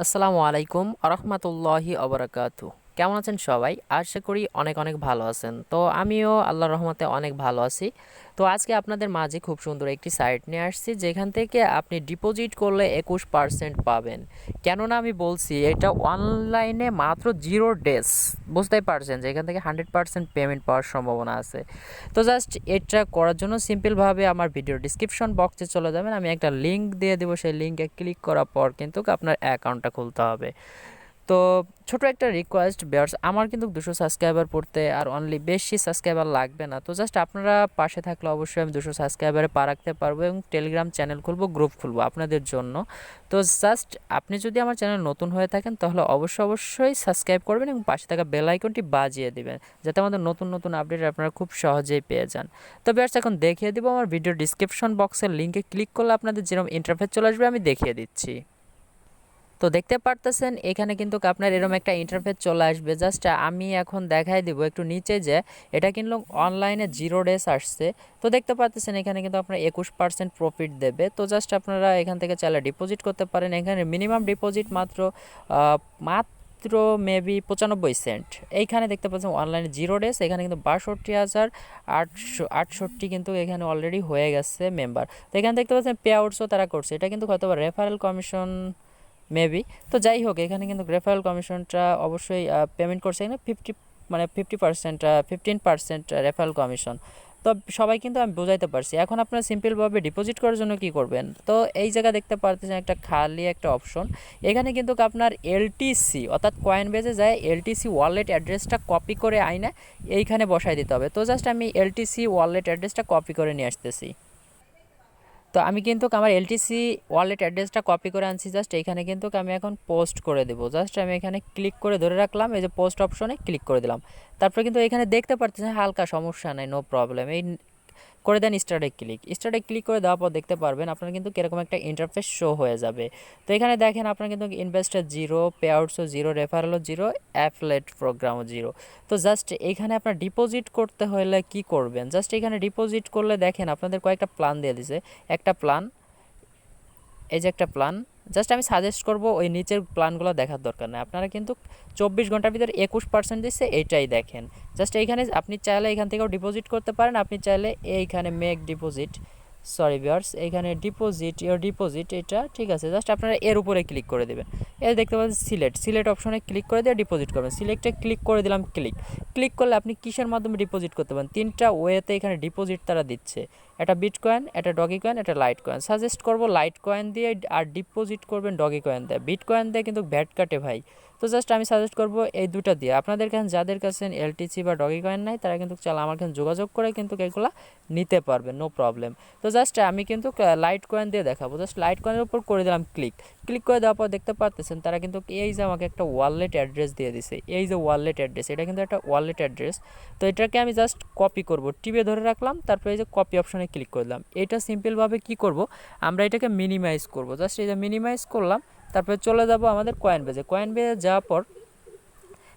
আসসালামু আলাইকুম আরহামাতুল্লাহি আবরাকাতু। কেমন আছেন সবাই? আশা করি অনেক অনেক ভালো আছেন। তো আমিও আল্লাহর রহমতে অনেক ভালো আছি। তো আজকে আপনাদের মাঝে খুব সুন্দর একটি সাইট নিয়ে আসছি, যেখান থেকে আপনি ডিপোজিট করলে 21% পাবেন। কেননা আমি বলছি এটা অনলাইনে মাত্র 0 ডেজ, বুঝতেই পারছেন যে এখান থেকে 100% পেমেন্ট পাওয়ার সম্ভাবনা আছে। তো জাস্ট এটা করার জন্য সিম্পলভাবে আমার ভিডিও ডিসক্রিপশন বক্সে চলে যাবেন, আমি একটা লিঙ্ক দিয়ে দেবো। সেই লিঙ্কে ক্লিক করার পর কিন্তু আপনার অ্যাকাউন্টটা খুলতে হবে। তো ছোট একটা রিকোয়েস্ট ভিউয়ার্স, আমার কিন্তু 200 সাবস্ক্রাইবার পড়তে আর অনলি বেশি সাবস্ক্রাইবার লাগবে না। তো জাস্ট আপনারা পাশে থাকলে অবশ্যই আমি 200 সাবস্ক্রাইবারে পা রাখতে পারবো এবং টেলিগ্রাম চ্যানেল খুলবো, গ্রুপ খুলবো আপনাদের জন্য। তো জাস্ট আপনি যদি আমার চ্যানেল নতুন হয়ে থাকেন তাহলে অবশ্যই সাবস্ক্রাইব করবেন এবং পাশে থাকা বেল আইকনটি বাজিয়ে দিবেন, যাতে আমাদের নতুন নতুন আপডেট আপনারা খুব সহজেই পেয়ে যান। তো ভিউয়ার্স, এখন দেখিয়ে দিব আমার ভিডিও ডিসক্রিপশন বক্সের লিঙ্কে ক্লিক করলে আপনাদের যেরকম ইন্টারফেস চলে আসবে আমি দেখিয়ে দিচ্ছি। তো দেখতে পারতেছেন এখানে কিন্তু আপনার এরকম একটা ইন্টারফেস চলে আসবে। জাস্ট আমি এখন দেখাই দিব একটু নিচে যে এটা কিন্তু অনলাইনে 0 ডেজ আসছে। তো দেখতে পারতেছেন এখানে কিন্তু আপনার 21% প্রফিট দেবে। তো জাস্ট আপনারা এখান থেকে চাইলে ডিপোজিট করতে পারেন। এখানে মিনিমাম ডিপোজিট মাত্র মেবি 95 সেন্ট। এইখানে দেখতে পাচ্ছেন অনলাইনে 0 ডেজ, এখানে কিন্তু 62,868 কিন্তু এখানে অলরেডি হয়ে গেছে মেম্বার। তো এখানে দেখতে পাচ্ছেন পে আউটসও তারা করছে, এটা কিন্তু হয়তো রেফারেল কমিশন মেবি। তো যাই হোক, এখানে কিন্তু রেফারেল কমিশনটা অবশ্যই পেমেন্ট করছে এখানে 50% 15% রেফারেল কমিশন। তো সবাই কিন্তু আমি বোঝাইতে পারছি। এখন আপনারা সিম্পলভাবে ডিপোজিট করার জন্য কি করবেন, তো এই জায়গা দেখতে পারতেছেন একটা খালি একটা অপশন। এখানে কিন্তু আপনার এলটিসি অর্থাৎ কয়েন বেজে যায় এলটিসি ওয়ালেট অ্যাড্রেসটা কপি করে আইনে এইখানে বসাই দিতে হবে। তো জাস্ট আমি এলটিসি ওয়ালেট অ্যাড্রেসটা কপি করে নিয়ে আসতেছি। তো আমি কিন্তু আমার এলটিসি ওয়ালেট অ্যাড্রেসটা কপি করে আনছি। জাস্ট এইখানে কিন্তু আমি এখন পোস্ট করে দেবো। জাস্ট আমি এখানে ক্লিক করে ধরে রাখলাম, এই যে পোস্ট অপশনে ক্লিক করে দিলাম। তারপরে কিন্তু এখানে দেখতে পারতেছেন হালকা সমস্যা নেই, নো প্রবলেম। এই করে দেন স্টার্টে ক্লিক করে দেওয়ার পর দেখতে পারবেন আপনার কিন্তু কীরকম একটা ইন্টারফেস শো হয়ে যাবে। তো এখানে দেখেন আপনার কিন্তু ইনভেস্টার জিরো, পে আউটসও জিরো, রেফারেলও জিরো, অ্যাফিলিয়েট প্রোগ্রামও জিরো। তো জাস্ট এখানে আপনার ডিপোজিট করতে হলে কি করবেন, জাস্ট এখানে ডিপোজিট করলে দেখেন আপনাদের কয়েকটা প্ল্যান দিয়ে দিছে। একটা প্ল্যান, এই যে একটা প্ল্যান, জাস্ট আমি সাজেস্ট করব ওই নিচের প্ল্যানগুলো দেখার দরকার নেই। আপনারা কিন্তু 24 ঘন্টার ভিতরে 21% দিচ্ছে, এইটাই দেখেন। জাস্ট এইখানে আপনি চাইলে এখান থেকেও ডিপোজিট করতে পারেন। আপনি চাইলে এইখানে মেক ডিপোজিট, সরি ভিউয়ার্স, এইখানে ডিপোজিট এটা ঠিক আছে। জাস্ট আপনারা এর উপরে ক্লিক করে দেবেন। এই দেখতে পাচ্ছেন সিলেক্ট অপশনে ক্লিক করে দিয়ে ডিপোজিট করবেন। সিলেক্টে ক্লিক করে দিলাম, ক্লিক করলে আপনি কিসের মাধ্যমে ডিপোজিট করতে পারেন, তিনটা ওয়েতে এখানে ডিপোজিট তারা দিচ্ছে। একটা বিটকয়েন, একটা ডগি কয়েন, একটা লাইট কয়েন। সাজেস্ট করবো লাইট কয়েন দিয়ে, আর ডিপোজিট করবেন ডগি কয়েন দিয়ে। বিটকয়েন দিয়ে কিন্তু ভ্যাট কাটে ভাই। তো জাস্ট আমি সাজেস্ট করবো এই দুটা দিয়ে। আপনাদের কাছে যাদের কাছে এলটিসি বা ডগি কয়েন নাই তারা কিন্তু চাল আমার কাছে যোগাযোগ করে কিন্তু এগুলো নিতে পারবেন, নো প্রবলেম। তো জাস্ট আমি কিন্তু লাইট কয়েন দিয়ে দেখাবো। জাস্ট লাইট কয়েনের উপর করে দিলাম ক্লিক করে দেওয়ার পর দেখতে পারতেছেন তারা কিন্তু এই যে আমাকে একটা ওয়ালেট অ্যাড্রেস দিয়ে দিছে। এই যে ওয়ালেট অ্যাড্রেস, এটা কিন্তু একটা ওয়ালেট অ্যাড্রেস। তো এটাকে আমি জাস্ট কপি করব, টিপে ধরে রাখলাম, তারপরে এই যে কপি অপশনে ক্লিক করে দিলাম। এটা সিম্পলভাবে কি করব, আমরা এটাকে মিনিমাইজ করব। জাস্ট এই যে মিনিমাইজ করলাম, তারপরে চলে যাব আমাদের কয়েন বেজে যাওয়ার পর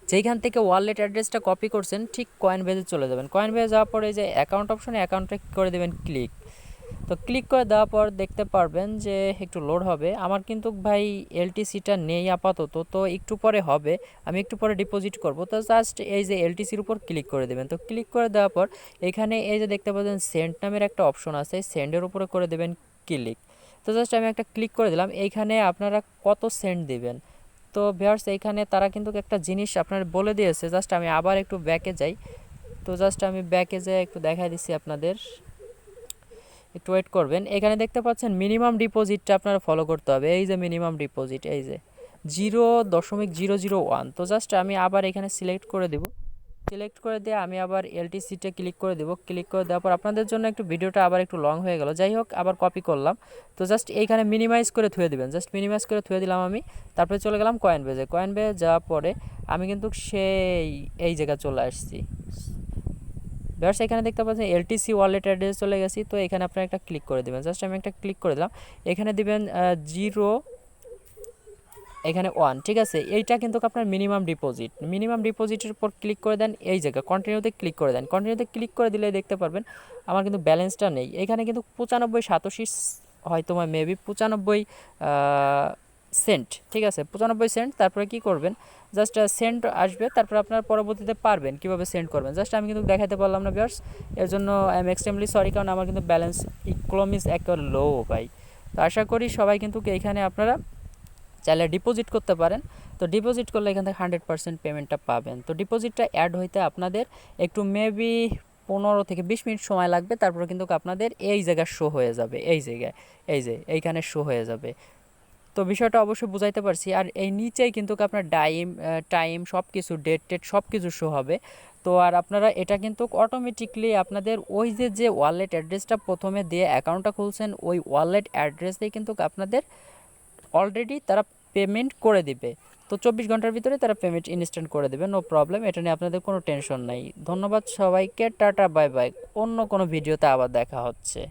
যেইখান থেকে ওয়ালেট অ্যাড্রেসটা কপি করছেন ঠিক কয়েন বেজে চলে যাবেন। কয়েন বেজে যাওয়ার পরে এই যে অ্যাকাউন্ট অপশনে অ্যাকাউন্টে করে দেবেন ক্লিক। তো ক্লিক করে দেওয়ার পর দেখতে পারবেন যে একটু লোড হবে। আমার কিন্তু ভাই এলটিসিটা নেই আপাতত, তো একটু পরে হবে। আমি একটু পরে ডিপোজিট করব। তো জাস্ট এই যে এলটিসির উপর ক্লিক করে দেবেন। তো ক্লিক করে দেওয়ার পর এখানে এই যে দেখতে পাচ্ছেন সেন্ড নামের একটা অপশন আছে, সেন্ডের উপরে করে দেবেন ক্লিক। তো জাস্ট আমি একটা ক্লিক করে দিলাম। এইখানে আপনারা কত সেন্ড দিবেন, তো ভিউয়ার্স এইখানে তারা কিন্তু একটা জিনিস আপনার বলে দিয়েছে। জাস্ট আমি আবার একটু ব্যাকে যাই। তো জাস্ট আমি ব্যাকে যাই একটু দেখাই দিচ্ছি আপনাদের, একটু ওয়েট করবেন। এখানে দেখতে পাচ্ছেন মিনিমাম ডিপোজিটটা আপনারা ফলো করতে হবে। এই যে মিনিমাম ডিপোজিট, এই যে 0.001। তো জাস্ট আমি আবার এখানে সিলেক্ট করে দেব। সিলেক্ট করে দিয়ে আমি আবার এলটিসিতে ক্লিক করে দেব। ক্লিক করে দেওয়ার পর আপনাদের জন্য একটু ভিডিওটা আবার একটু লং হয়ে গেল, যাই হোক আবার কপি করলাম। তো জাস্ট এইখানে মিনিমাইজ করে থুয়ে দিবেন। জাস্ট মিনিমাইজ করে থুয়ে দিলাম আমি। তারপরে চলে গেলাম কয়েন বেজে যাওয়ার পরে আমি কিন্তু সেই এই জায়গায় চলে আসছি। ভিউয়ার্স এখানে দেখতে পাচ্ছেন এলটিসি ওয়ালেট অ্যাড্রেস চলে গেছি। তো এখানে আপনারা একটা ক্লিক করে দেবেন। জাস্ট আমি একটা ক্লিক করে দিলাম। এখানে দিবেন 0, এখানে 1, ঠিক আছে। এইটা কিন্তু আপনার মিনিমাম ডিপোজিটের উপর ক্লিক করে দেন। এই জায়গা কন্টিনিউতে ক্লিক করে দেন। কন্টিনিউতে ক্লিক করে দিলে দেখতে পারবেন আমার কিন্তু ব্যালেন্সটা নেই। এখানে কিন্তু 95 87 হয়তো মেবি 95 সেন্ট, ঠিক আছে 95 সেন্ট। তারপরে কি করবেন, জাস্ট সেন্ট আসবে, তারপর আপনারা পরবর্তীতে পারবেন কীভাবে সেন্ড করবেন। জাস্ট আমি কিন্তু দেখাতে পারলাম না ভিউয়ার্স, এর জন্য আই এম এক্সট্রিমলি সরি, কারণ আমার কিন্তু ব্যালেন্স ইকোনমিজ একেবারে লো ভাই। তো আশা করি সবাই কিন্তু এইখানে আপনারা চাইলে ডিপোজিট করতে পারেন। তো ডিপোজিট করলে এখান থেকে 100% পেমেন্টটা পাবেন। তো ডিপোজিটটা অ্যাড হইতে আপনাদের একটু মেবি 15 থেকে 20 মিনিট সময় লাগবে, তারপরে কিন্তু আপনাদের এই জায়গায় শো হয়ে যাবে, এই জায়গায়, এই যে এইখানে শো হয়ে যাবে। তো বিষয়টা অবশ্যই বুঝাইতে পারছি। আর এই নিচেই কিন্তু আপনার টাইম সব কিছু, ডেট টেট সব কিছু শো হবে। তো আর আপনারা এটা কিন্তু অটোমেটিকলি আপনাদের ওই যে ওয়ালেট অ্যাড্রেসটা প্রথমে দিয়ে অ্যাকাউন্টটা খুলছেন, ওই ওয়ালেট অ্যাড্রেসেই কিন্তু আপনাদের অলরেডি তারা পেমেন্ট করে দিবে। তো 24 ঘন্টার ভিতরে তারা পেমেন্ট ইনস্ট্যান্ট করে দেবে, নো প্রবলেম, এটা নিয়ে আপনাদের কোনো টেনশন নাই। ধন্যবাদ সবাইকে, টাটা বাই বাই, অন্য কোনো ভিডিওতে আবার দেখা হচ্ছে।